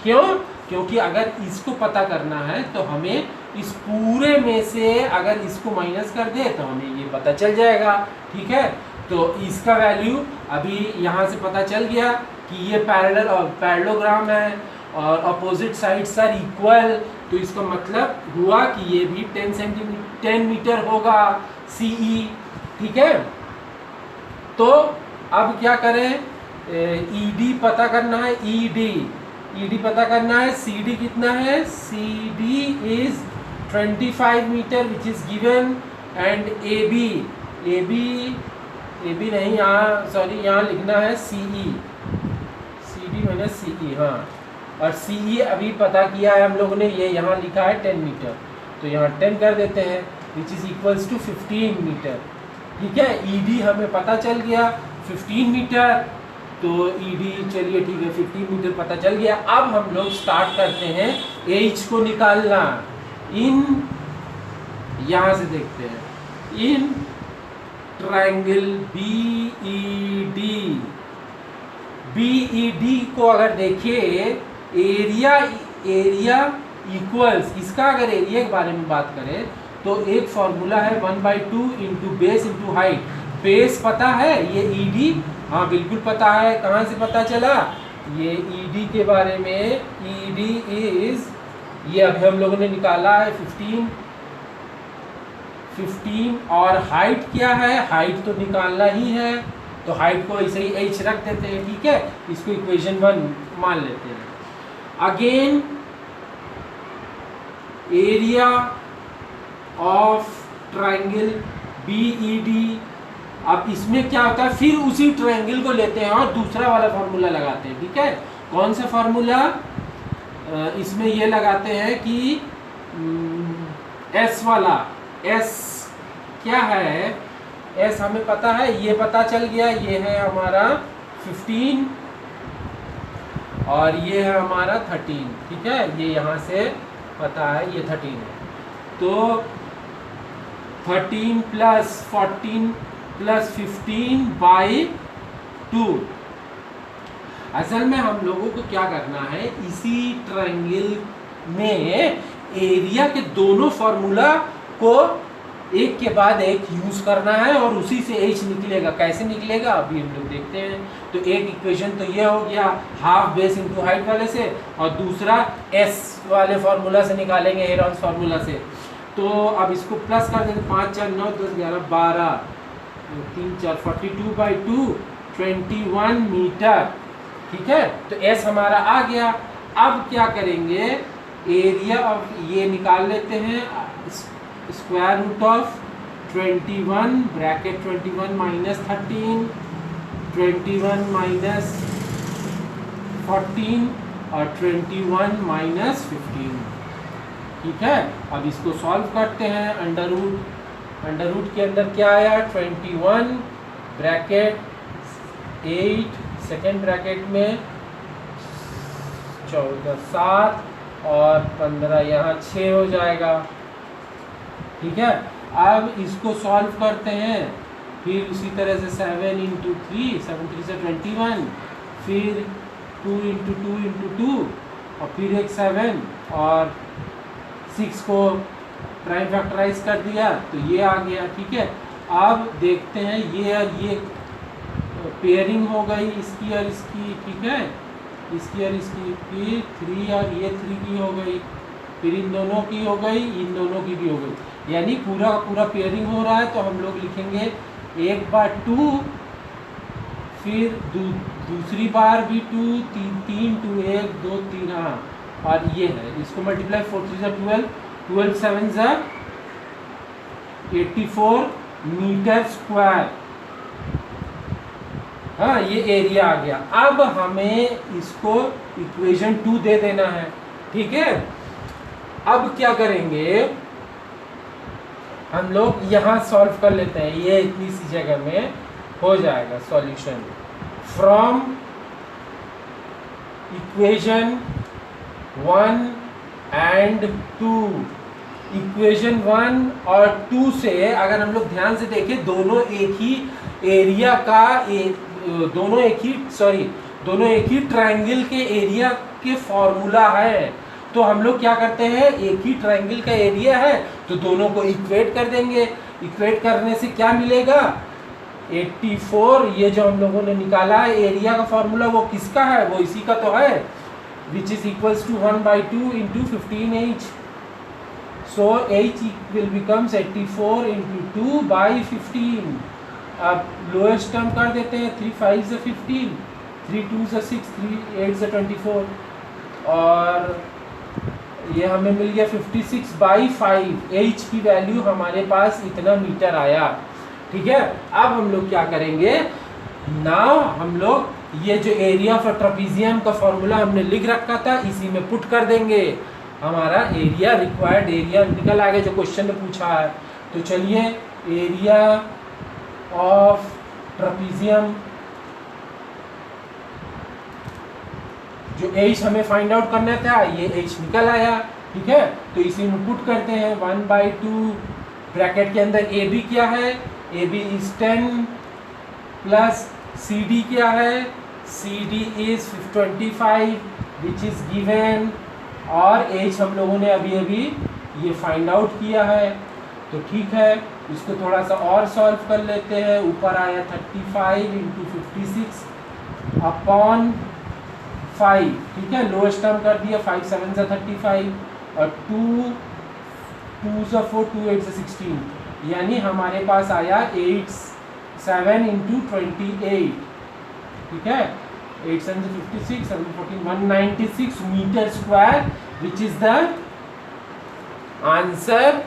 S1: क्यों? क्योंकि अगर इसको पता करना है तो हमें इस पूरे में से अगर इसको माइनस कर दे तो हमें ये पता चल जाएगा, ठीक है। तो इसका वैल्यू अभी यहाँ से पता चल गया कि ये पैरेलल और पैरेललोग्राम है और अपोजिट साइड्स आर इक्वल। तो इसका मतलब हुआ कि ये भी 10 मीटर होगा CE, ठीक है। तो अब क्या करें, ED पता करना है, ED पता करना है। CD कितना है, CD is 25 metre which is given. And AB नहीं, यहाँ सॉरी यहाँ लिखना है CD माइनस CE, हाँ। और CE अभी पता किया है हम लोगों ने, ये यहाँ लिखा है 10 मीटर, तो यहाँ 10 कर देते हैं which is equals to 15 metre, ठीक है। ED हमें पता चल गया 15 मीटर, तो ED चलिए ठीक है 15 मीटर पता चल गया। अब हम लोग स्टार्ट करते हैं H को निकालना। यहाँ से देखते हैं, इन ट्रायंगल BED को अगर देखिए, एरिया इक्वल्स, इसका अगर एरिया के बारे में बात करें तो एक फॉर्मूला है 1/2 into base into height. Base पता है, ये ED, हाँ बिल्कुल पता है। कहाँ से पता चला, ये ED के बारे में, ED इज, ये अभी हम लोगों ने निकाला है 15। और हाइट क्या है, हाइट तो निकालना ही है, तो हाइट को ऐसे ही H रख देते हैं, ठीक है। इसको इक्वेशन 1 मान लेते हैं। Again area of triangle BED। अब इसमें क्या होता है, फिर उसी ट्रायंगल को लेते हैं और दूसरा वाला फार्मूला लगाते हैं, ठीक है। कौन सा फार्मूला, इसमें ये लगाते हैं कि S वाला, S क्या है, S हमें पता है, ये पता चल गया, ये है हमारा 15 और ये है हमारा 13, ठीक है। ये यहाँ से पता है, ये 13 है। तो 13 प्लस 14 प्लस 15/2। असल में हम लोगों को क्या करना है, इसी ट्रायंगल में एरिया के दोनों फार्मूला को एक के बाद एक यूज करना है और उसी से H निकलेगा। कैसे निकलेगा अभी हम लोग देखते हैं। तो एक इक्वेशन तो ये हो गया हाफ बेस इंटू हाइट वाले से, और दूसरा S वाले फार्मूला से निकालेंगे, हेरॉन्स फार्मूला से। तो अब इसको प्लस कर देंगे, 5 4 9 10 11 12 3 4 42/2 21 मीटर, ठीक है। तो S हमारा आ गया। अब क्या करेंगे, एरिया ऑफ ये निकाल लेते हैं, square root of 21 bracket 21 minus 13, 21 minus 14 और 21 माइनस 15। ठीक है, अब इसको सॉल्व करते हैं। अंडर रूट के अंदर क्या आया, 21 ब्रैकेट 8 सेकेंड ब्रैकेट में 14 7 और 15 यहाँ 6 हो जाएगा। ठीक है, अब इसको सॉल्व करते हैं, फिर उसी तरह से 7 इंटू 3, 7 3 से 21, फिर 2 इंटू 2 इंटू 2 और फिर एक 7 और 6 को प्राइम फैक्टराइज कर दिया तो ये आ गया। ठीक है, अब देखते हैं ये और ये पेयरिंग हो गई इसकी और इसकी। ठीक है, इसकी और इसकी, फिर 3 और ये 3 की हो गई, फिर इन दोनों की हो गई, इन दोनों की भी हो गई, यानी पूरा पूरा पेयरिंग हो रहा है। तो हम लोग लिखेंगे एक बार 2, फिर दूसरी बार भी 2, 3 2 1 2 3, हाँ, और ये है, इसको मल्टीप्लाई 4 3 ज़ा 12, 12 7 ज़ा 84 मीटर स्क्वायर। हाँ, ये एरिया आ गया। अब हमें इसको इक्वेशन 2 दे देना है। ठीक है, अब क्या करेंगे, हम लोग यहाँ सॉल्व कर लेते हैं, ये इतनी सी जगह में हो जाएगा solution. From equation 1 and 2, equation 1 और 2 से अगर हम लोग ध्यान से देखें, दोनों एक ही एरिया का दोनों एक ही ट्रायंगल के एरिया के फॉर्मूला है। तो हम लोग क्या करते हैं, एक ही ट्रायंगल का एरिया है तो दोनों को इक्वेट कर देंगे। इक्वेट करने से क्या मिलेगा, 84, ये जो हम लोगों ने निकाला है एरिया का फॉर्मूला, वो किसका है, वो इसी का तो है, which is equals to 1/2 into 15h। So h will becomes 84 into 2/15। अब लोएस्ट टर्म कर देते हैं, 3 5 से 15, 3 2 से 6, 3 8 से 24 और ये हमें मिल गया 56/5। h की वैल्यू हमारे पास इतना मीटर आया। ठीक है, अब हम लोग क्या करेंगे, नाउ हम लोग ये जो एरिया ऑफ ट्रेपेजियम का फॉर्मूला हमने लिख रखा था इसी में पुट कर देंगे, हमारा एरिया रिक्वायर्ड एरिया निकल आएगा जो क्वेश्चन में पूछा है। तो चलिए, एरिया ऑफ ट्रेपेजियम जो h हमें फाइंड आउट करना था, ये h निकल आया। ठीक है, तो इसी में पुट करते हैं, 1/2 ब्रैकेट के अंदर AB क्या है, AB इज 10 प्लस CD क्या है, CD is 25 which is given, और h हम लोगों ने अभी अभी ये फाइंड आउट किया है। तो ठीक है, इसको थोड़ा सा और सॉल्व कर लेते हैं। ऊपर आया 35 इंटू 56 अपॉन 5। ठीक है, लोएस्ट टर्म कर दिया, 5 7 से 35 और 2 2 से 4 2 8 से 16, यानी हमारे पास आया 8 7 इंटू 28। ठीक है, 8 7 से 56, 7 14 196 metre square which is the answer